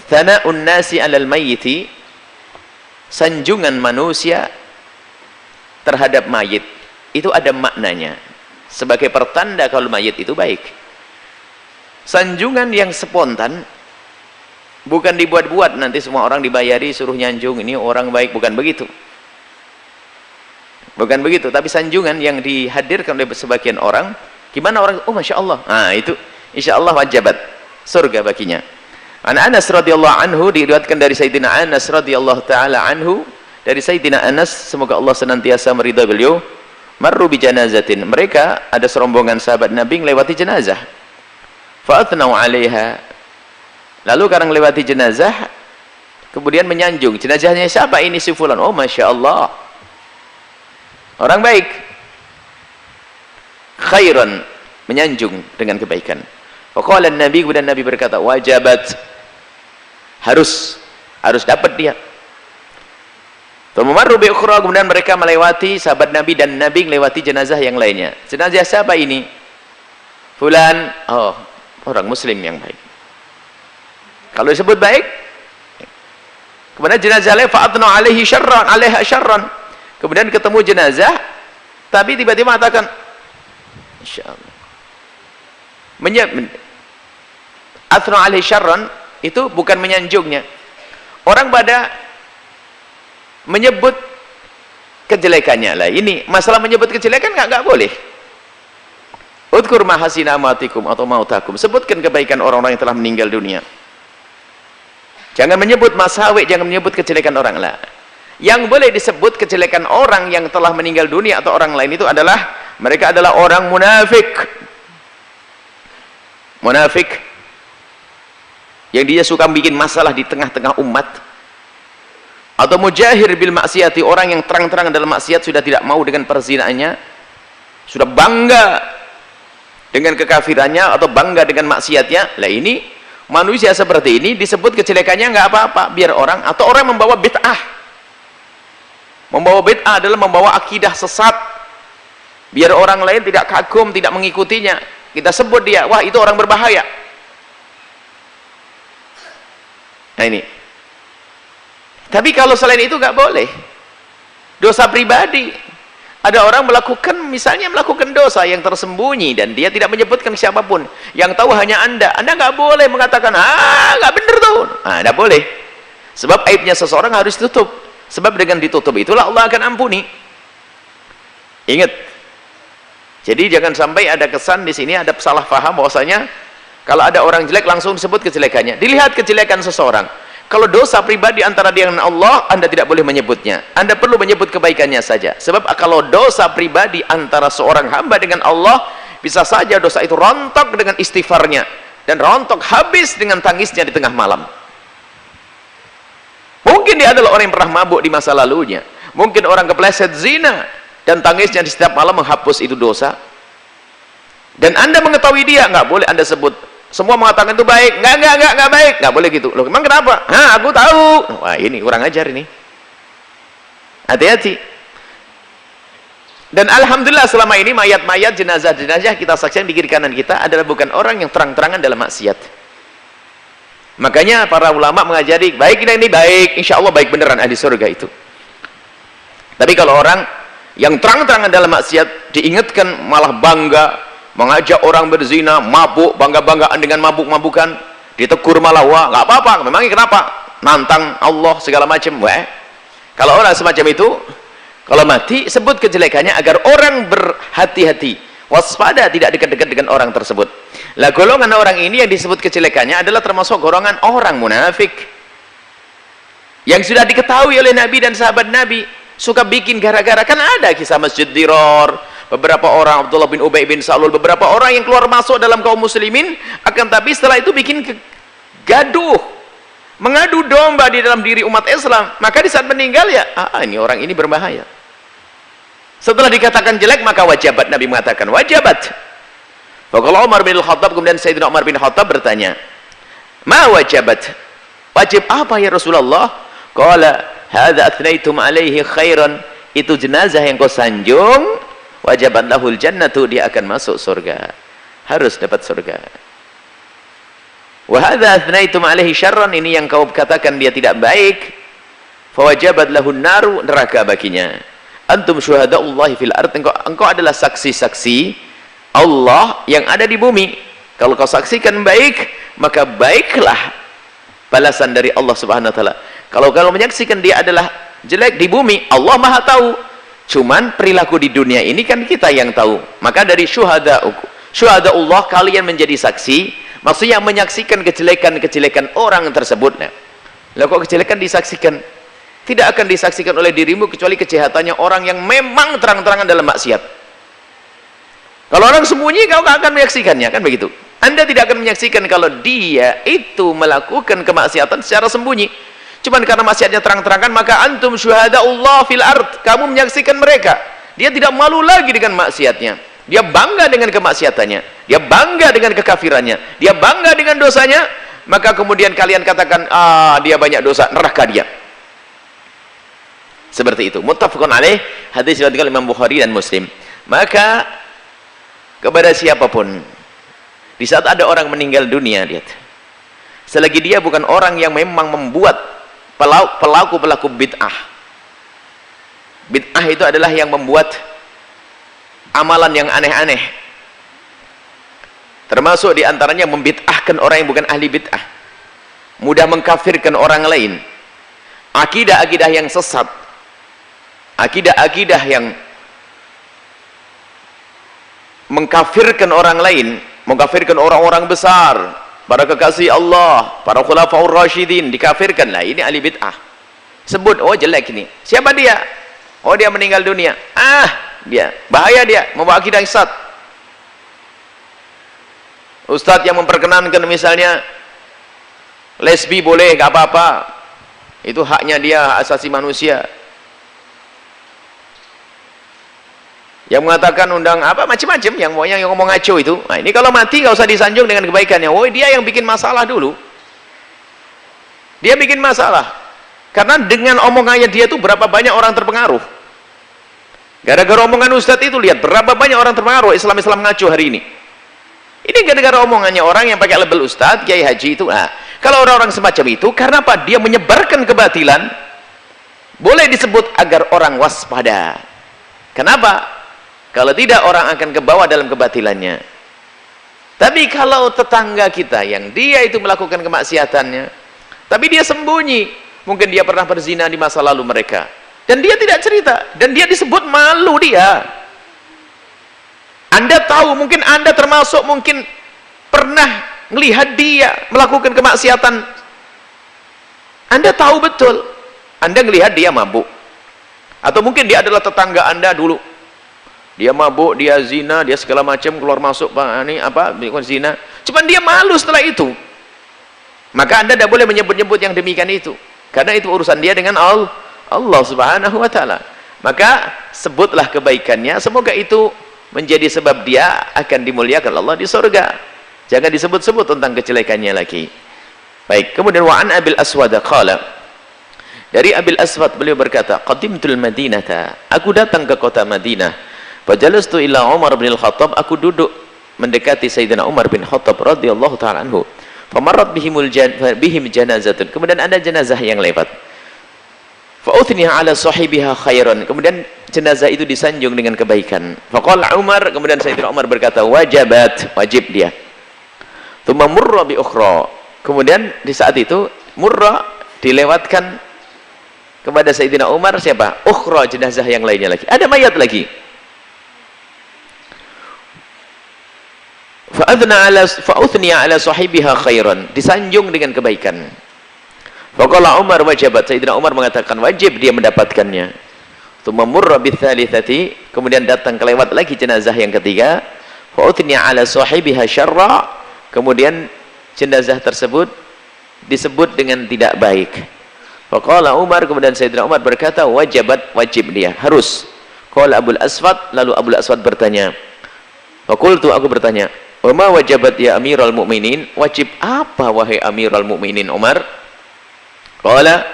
Thana'un nasi 'alal mayyiti, sanjungan manusia terhadap mayit itu ada maknanya sebagai pertanda kalau mayit itu baik. Sanjungan yang spontan, bukan dibuat-buat nanti semua orang dibayari suruh nyanjung ini orang baik, bukan begitu. Bukan begitu, tapi sanjungan yang dihadirkan oleh sebagian orang, gimana orang, oh Masya Allah, nah itu insya Allah wajabat surga baginya. An Anas radhiyallahu anhu, diriwayatkan dari Sayyidina Anas radhiyallahu taala anhu, dari Sayyidina Anas, semoga Allah senantiasa meridai beliau, marru bi janazatin, mereka ada serombongan sahabat Nabi melewati jenazah, fa'athnau 'alaiha, lalu karena melewati jenazah kemudian menyanjung, jenazahnya siapa ini, si fulan, oh Masya Allah orang baik, khairan, menyanjung dengan kebaikan. Faqala Nabi, kemudian Nabi berkata, wajabat, harus dapat dia. Famarru bi ukhra, kemudian mereka melewati, sahabat Nabi dan Nabi melewati jenazah yang lainnya. Jenazah siapa ini? Fulan, oh orang muslim yang baik. Kalau disebut baik, kemudian jenazah lain fa'atna alaihi syarran, alaiha syarran, kemudian ketemu jenazah tapi tiba-tiba mengatakan insyaallah, atna alaihi syarran, itu bukan menyanjungnya. Orang pada menyebut kejelekannya lah. Ini masalah menyebut kejelekan nggak boleh. Udkur mahasina amatikum atau mautakum, sebutkan kebaikan orang-orang yang telah meninggal dunia. Jangan menyebut masawi, jangan menyebut kejelekan orang lah. Yang boleh disebut kejelekan orang yang telah meninggal dunia atau orang lain itu adalah mereka adalah orang munafik. Munafik yang dia suka bikin masalah di tengah-tengah umat, atau mujahir bil maksiati, orang yang terang-terang dalam maksiat, sudah tidak mau dengan perzinaannya, sudah bangga dengan kekafirannya atau bangga dengan maksiatnya. Lah ini manusia seperti ini disebut kejelekannya nggak apa-apa, biar orang, atau orang membawa bid'ah. Membawa bid'ah adalah membawa akidah sesat, biar orang lain tidak kagum, tidak mengikutinya, kita sebut dia, wah itu orang berbahaya. Nah ini. Tapi kalau selain itu nggak boleh. Dosa pribadi, ada orang melakukan, misalnya melakukan dosa yang tersembunyi dan dia tidak menyebutkan siapapun, yang tahu hanya anda nggak boleh mengatakan nggak bener tuh, nggak boleh, sebab aibnya seseorang harus ditutup, sebab dengan ditutup itulah Allah akan ampuni. Ingat, jadi jangan sampai ada kesan di sini, ada salah paham bahwasanya kalau ada orang jelek langsung disebut kejelekannya. Dilihat kejelekan seseorang. Kalau dosa pribadi antara dia dengan Allah, anda tidak boleh menyebutnya, anda perlu menyebut kebaikannya saja. Sebab kalau dosa pribadi antara seorang hamba dengan Allah, bisa saja dosa itu rontok dengan istighfarnya, dan rontok habis dengan tangisnya di tengah malam. Mungkin dia adalah orang yang pernah mabuk di masa lalunya, mungkin orang kepleset zina, dan tangisnya di setiap malam menghapus itu dosa, dan anda mengetahui dia, nggak boleh anda sebut. Semua mengatakan itu baik, nggak baik, nggak boleh gitu. Loh, emang kenapa? Aku tahu. Wah ini kurang ajar ini. Hati-hati. Dan alhamdulillah selama ini mayat-mayat, jenazah-jenazah kita saksikan di kiri kanan kita adalah bukan orang yang terang-terangan dalam maksiat. Makanya para ulama mengajari baik ini baik, insya Allah baik beneran ahli surga itu. Tapi kalau orang yang terang-terangan dalam maksiat diingatkan malah bangga, mengajak orang berzina, mabuk, bangga-banggaan dengan mabuk-mabukan, ditegur malah, wah nggak apa-apa, memangnya kenapa, nantang Allah segala macam. Wah, kalau orang semacam itu kalau mati sebut kejelekannya agar orang berhati-hati, waspada, tidak dekat-dekat dengan orang tersebut. Lah golongan orang ini yang disebut kejelekannya adalah termasuk golongan orang munafik yang sudah diketahui oleh Nabi dan sahabat Nabi, suka bikin gara-gara. Kan ada kisah Masjid Diror, beberapa orang, Abdullah bin Ubay bin Salul, beberapa orang yang keluar masuk dalam kaum muslimin, akan tapi setelah itu bikin gaduh, mengadu domba di dalam diri umat Islam. Maka di saat meninggal ya, ini orang ini berbahaya. Setelah dikatakan jelek, maka wajabat, Nabi mengatakan wajabat. Kalau Umar bin Khattab, kemudian Sayyidina Umar bin Khattab bertanya, ma wajabat, wajib apa ya Rasulullah? Qala hadza athnaitum alaihi khairan, itu jenazah yang kau sanjung, wajabat lahul jannatu, dia akan masuk surga, harus dapat surga. Wa hadza athnaitum alaihi syarran, ini yang kau katakan dia tidak baik, fawajabat lahun naru, neraka baginya. Antum syuhada'ullahi fil ard, engkau adalah saksi-saksi Allah yang ada di bumi. Kalau kau saksikan baik, maka baiklah balasan dari Allah Subhanahu wa taala. Kalau menyaksikan dia adalah jelek di bumi, Allah Maha tahu. Cuman perilaku di dunia ini kan kita yang tahu. Maka dari syuhada'ullah, kalian menjadi saksi, maksudnya menyaksikan kejelekan-kejelekan orang tersebut. Nah, kok kejelekan disaksikan? Tidak akan disaksikan oleh dirimu kecuali kejahatannya orang yang memang terang-terangan dalam maksiat. Kalau orang sembunyi, kau akan menyaksikannya, kan begitu. Anda tidak akan menyaksikan kalau dia itu melakukan kemaksiatan secara sembunyi. Cuman karena maksiatnya terang-terangan, maka antum syuhada'ullah fil ard, kamu menyaksikan mereka. Dia tidak malu lagi dengan maksiatnya. Dia bangga dengan kemaksiatannya. Dia bangga dengan kekafirannya. Dia bangga dengan dosanya. Maka kemudian kalian katakan, dia banyak dosa, neraka dia. Seperti itu. Muttafaqun alaih, hadis riwayat Imam Bukhari dan Muslim. Maka kepada siapapun, di saat ada orang meninggal dunia, lihat, selagi dia bukan orang yang memang membuat pelaku-pelaku bid'ah. Bid'ah itu adalah yang membuat amalan yang aneh-aneh. Termasuk diantaranya membid'ahkan orang yang bukan ahli bid'ah. Mudah mengkafirkan orang lain. Akidah-akidah yang sesat. Akidah-akidah yang mengkafirkan orang lain, mengkafirkan orang-orang besar, para kekasih Allah, para khulafaur rasyidin, dikafirkan. Lah ini ahli bid'ah. Sebut, oh jelek ini. Siapa dia? Oh dia meninggal dunia. Dia bahaya, dia membawa akidah sesat. Ustadz yang memperkenankan misalnya lesbi boleh, gak apa-apa, itu haknya dia, hak asasi manusia. Yang mengatakan undang apa macam-macam, yang ngomong ngaco itu. Nah, ini kalau mati gak usah disanjung dengan kebaikannya. Oh dia yang bikin masalah dulu. Dia bikin masalah. Karena dengan omongannya dia itu berapa banyak orang terpengaruh. Gara-gara omongan ustadz itu, lihat berapa banyak orang terpengaruh Islam-Islam ngaco hari ini. Ini gara-gara omongannya orang yang pakai label ustadz, kiai haji itu. Nah, kalau orang-orang semacam itu, karena apa? Dia menyebarkan kebatilan. Boleh disebut agar orang waspada. Kenapa? Kalau tidak, orang akan kebawa dalam kebatilannya. Tapi kalau tetangga kita yang dia itu melakukan kemaksiatannya, tapi dia sembunyi, mungkin dia pernah berzina di masa lalu mereka, dan dia tidak cerita, dan dia disebut malu dia. Anda tahu, mungkin Anda termasuk mungkin pernah melihat dia melakukan kemaksiatan. Anda tahu betul, Anda melihat dia mabuk, atau mungkin dia adalah tetangga Anda dulu. Dia mabuk, dia zina, dia segala macam, keluar masuk ini apa, bukan zina. Cuman dia malu setelah itu. Maka Anda tidak boleh menyebut-nyebut yang demikian itu. Karena itu urusan dia dengan Allah Subhanahu wa taala. Maka sebutlah kebaikannya, semoga itu menjadi sebab dia akan dimuliakan Allah di surga. Jangan disebut-sebut tentang kejelekannya lagi. Baik, kemudian wa an Abil Aswad qala. Dari Abil Aswad beliau berkata, qadimtul Madinata, aku datang ke kota Madinah. Fajalastu ila Umar bin Al-Khattab, aku duduk mendekati Sayyidina Umar bin Khattab radhiyallahu ta'ala anhu. Famarrat bihim janazatun, kemudian ada jenazah yang lewat. Fa'uthniha ala sahibiha khairan, kemudian jenazah itu disanjung dengan kebaikan. Faqala Umar, kemudian Sayyidina Umar berkata, wajabat, wajib dia. Tsumma murra bi ukhra, kemudian di saat itu murra dilewatkan kepada Sayyidina Umar siapa? Ukhra, jenazah yang lainnya lagi. Ada mayat lagi. Fa'uthniya ala sahibiha khairan, disanjung dengan kebaikan. Faqala Umar wajabat, Sayyidina Umar mengatakan wajib dia mendapatkannya. Tsumma murra bitsalitsati, kemudian datang kelewat lagi jenazah yang ketiga. Fa'uthniya ala sahibiha syarra, kemudian jenazah tersebut disebut dengan tidak baik. Faqala Umar, kemudian Sayyidina Umar berkata wajabat, wajib dia, harus. Qala Abul Aswad, lalu Abul Aswad bertanya. Faqultu, aku bertanya, wa ma wajabat ya Amirul Mukminin, wajib apa wahai Amirul Mukminin Umar? Qala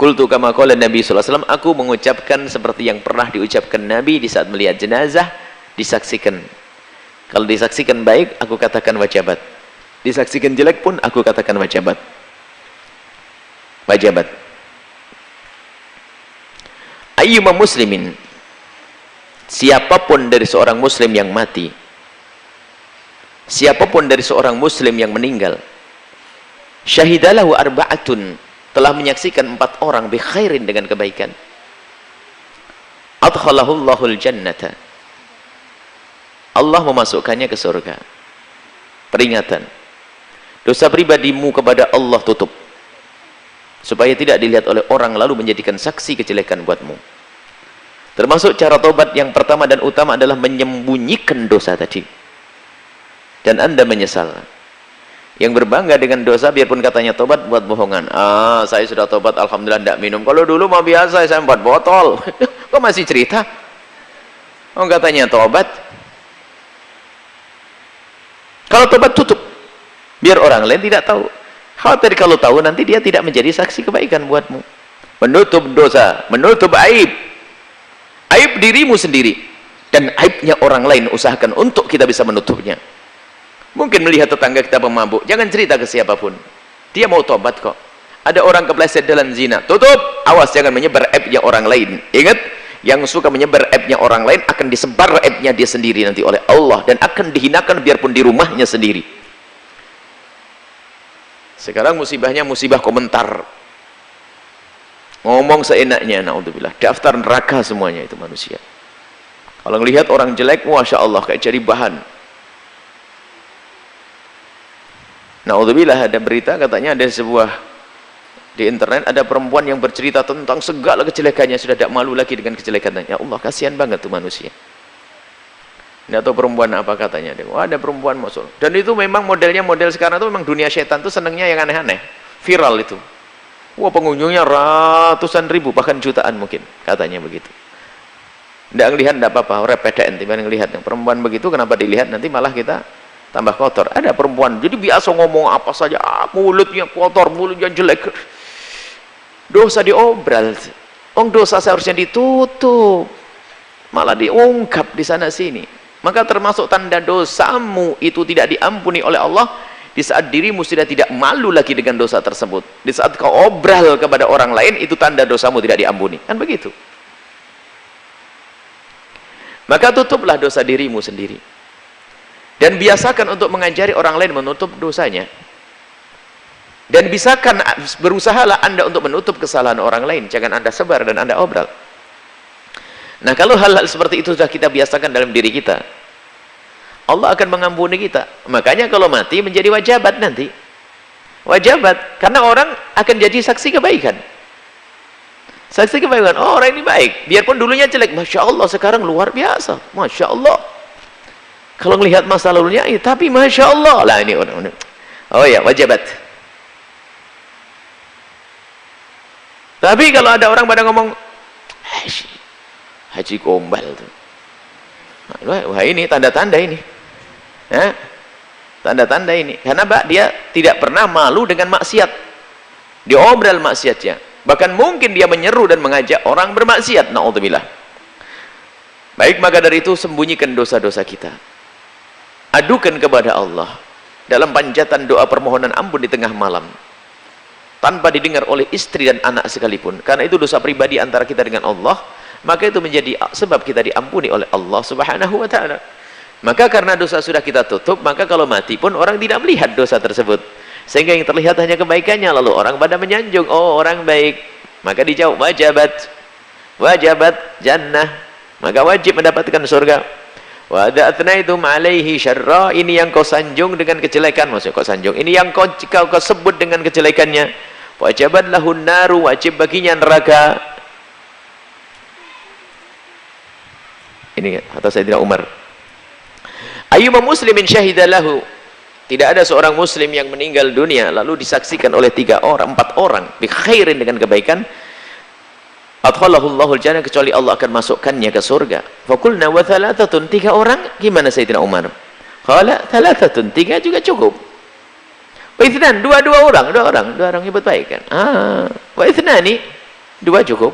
qultu kama qala Nabi sallallahu alaihi wasallam, aku mengucapkan seperti yang pernah diucapkan Nabi di saat melihat jenazah disaksikan. Kalau disaksikan baik, aku katakan wajabat. Disaksikan jelek pun aku katakan wajabat. Wajabat. Ayyuma muslimin, siapapun dari seorang muslim yang mati, siapapun dari seorang muslim yang meninggal, syahidalahu arba'atun, telah menyaksikan 4 orang bi khairin, dengan kebaikan, adkhalahullahul jannata, Allah memasukkannya ke surga. Peringatan, dosa pribadimu kepada Allah tutup, supaya tidak dilihat oleh orang lalu menjadikan saksi kejelekan buatmu. Termasuk cara tobat yang pertama dan utama adalah menyembunyikan dosa tadi, dan Anda menyesal. Yang berbangga dengan dosa, biarpun katanya tobat, buat bohongan. Saya sudah tobat, alhamdulillah, tidak minum. Kalau dulu mau biasa, saya 4 botol. Kok masih cerita? Katanya tobat. Kalau tobat tutup, biar orang lain tidak tahu. Khawatir kalau tahu nanti dia tidak menjadi saksi kebaikan buatmu. Menutup dosa, menutup aib. Aib dirimu sendiri dan aibnya orang lain, usahakan untuk kita bisa menutupnya. Mungkin melihat tetangga kita pemabuk, jangan cerita ke siapapun. Dia mau tobat kok. Ada orang kepleset dalam zina, tutup. Awas jangan menyebar aibnya orang lain. Ingat, yang suka menyebar aibnya orang lain akan disebar aibnya dia sendiri nanti oleh Allah, dan akan dihinakan biarpun di rumahnya sendiri. Sekarang musibahnya musibah komentar, ngomong seenaknya, naudzubillah, daftar neraka semuanya itu manusia. Kalau melihat orang jelek, masya Allah, kayak jadi bahan. Naudzubillah, ada berita katanya ada sebuah di internet, ada perempuan yang bercerita tentang segala kejelekannya, sudah tidak malu lagi dengan kejelekannya. Ya Allah, kasihan banget tuh manusia. Nggak tahu perempuan apa katanya. Ada perempuan masuk. Dan itu memang modelnya, model sekarang itu memang dunia setan tuh senangnya yang aneh-aneh. Viral itu. Wah, pengunjungnya ratusan ribu, bahkan jutaan mungkin. Katanya begitu. Nggak ngelihat, nggak apa-apa. Repeden, tiba ngelihat. Yang perempuan begitu, kenapa dilihat? Nanti malah kita tambah kotor. Ada perempuan, jadi biasa ngomong apa saja. Mulutnya kotor, mulutnya jelek. Dosa diobral. Dosa seharusnya ditutup. Malah diungkap di sana-sini. Maka termasuk tanda dosamu itu tidak diampuni oleh Allah di saat dirimu sudah tidak malu lagi dengan dosa tersebut. Di saat kau obral kepada orang lain, itu tanda dosamu tidak diampuni. Kan begitu. Maka tutuplah dosa dirimu sendiri. Dan biasakan untuk mengajari orang lain menutup dosanya. Dan bisakan, berusahalah Anda untuk menutup kesalahan orang lain. Jangan Anda sebar dan Anda obral. Nah, kalau hal-hal seperti itu sudah kita biasakan dalam diri kita, Allah akan mengampuni kita. Makanya kalau mati menjadi wajabat nanti. Wajabat. Karena orang akan jadi saksi kebaikan. Saksi kebaikan. Oh, orang ini baik. Biarpun dulunya jelek. Masya Allah, sekarang luar biasa. Masya Allah. Kalau melihat masa lalunya, tapi Masya Allah. Lah ini orang. Oh ya, wajabat. Tapi kalau ada orang pada ngomong, Haji Gombal tuh. Wah, ini tanda-tanda ini. Tanda-tanda ini. Karena dia tidak pernah malu dengan maksiat. Diobral maksiatnya. Bahkan mungkin dia menyeru dan mengajak orang bermaksiat. Na'udzubillah. Baik, maka dari itu sembunyikan dosa-dosa kita. Adukan kepada Allah. Dalam panjatan doa permohonan ampun di tengah malam. Tanpa didengar oleh istri dan anak sekalipun. Karena itu dosa pribadi antara kita dengan Allah. Maka itu menjadi sebab kita diampuni oleh Allah Subhanahu wa ta'ala. Maka karena dosa sudah kita tutup, maka kalau mati pun orang tidak melihat dosa tersebut, sehingga yang terlihat hanya kebaikannya. Lalu orang pada menyanjung, oh orang baik, maka dijawab wajabat, wajabat jannah, maka wajib mendapatkan surga. Wa da'atnaitum alaihi syarra, ini yang kau sanjung dengan kejelekan. Maksudnya kau sanjung, ini yang kau sebut dengan kejelekannya. Wajabat lahun naru, wajib baginya neraka. Ini kata Sayyidina Umar. Ayyuma muslimin syahidalahu, tidak ada seorang muslim yang meninggal dunia lalu disaksikan oleh 4 orang bi khairin, dengan kebaikan, adkhalahullahu al-jannah, kecuali Allah akan masukkannya ke surga. Faqulna wa thalathatun, 3 orang, gimana Sayyidina Umar? Qala thalathatun, 3 juga cukup. Wa itsnan, 2 orang nyebut baik kan. Wa itsnani, 2 cukup.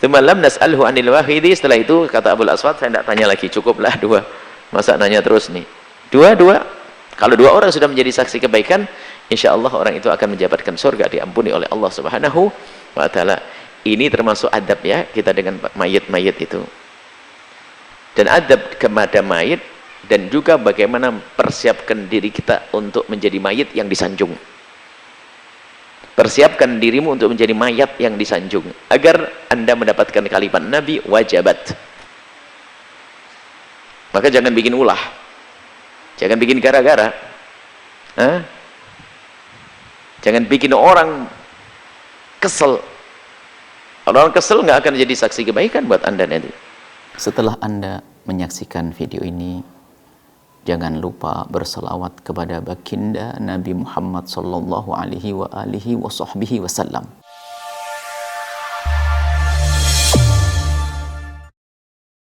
Lam nas'alhu anil wahidi, setelah itu kata Abul Aswad, saya tidak tanya lagi, cukuplah 2. Masa nanya terus nih? 2. Kalau dua orang sudah menjadi saksi kebaikan, insya Allah orang itu akan mendapatkan surga, diampuni oleh Allah Subhanahu wa Ta'ala. Ini termasuk adab ya kita dengan mayit-mayit itu. Dan adab kepada mayit, dan juga bagaimana persiapkan diri kita untuk menjadi mayit yang disanjung. Persiapkan dirimu untuk menjadi mayat yang disanjung, agar Anda mendapatkan kalimat Nabi, wajabat. Maka jangan bikin ulah, jangan bikin gara-gara, jangan bikin orang kesel. Kalau orang kesel nggak akan jadi saksi kebaikan buat Anda nanti. Setelah Anda menyaksikan video ini, jangan lupa berselawat kepada baginda Nabi Muhammad sallallahu alaihi wa alihi wa sahbihi wasallam.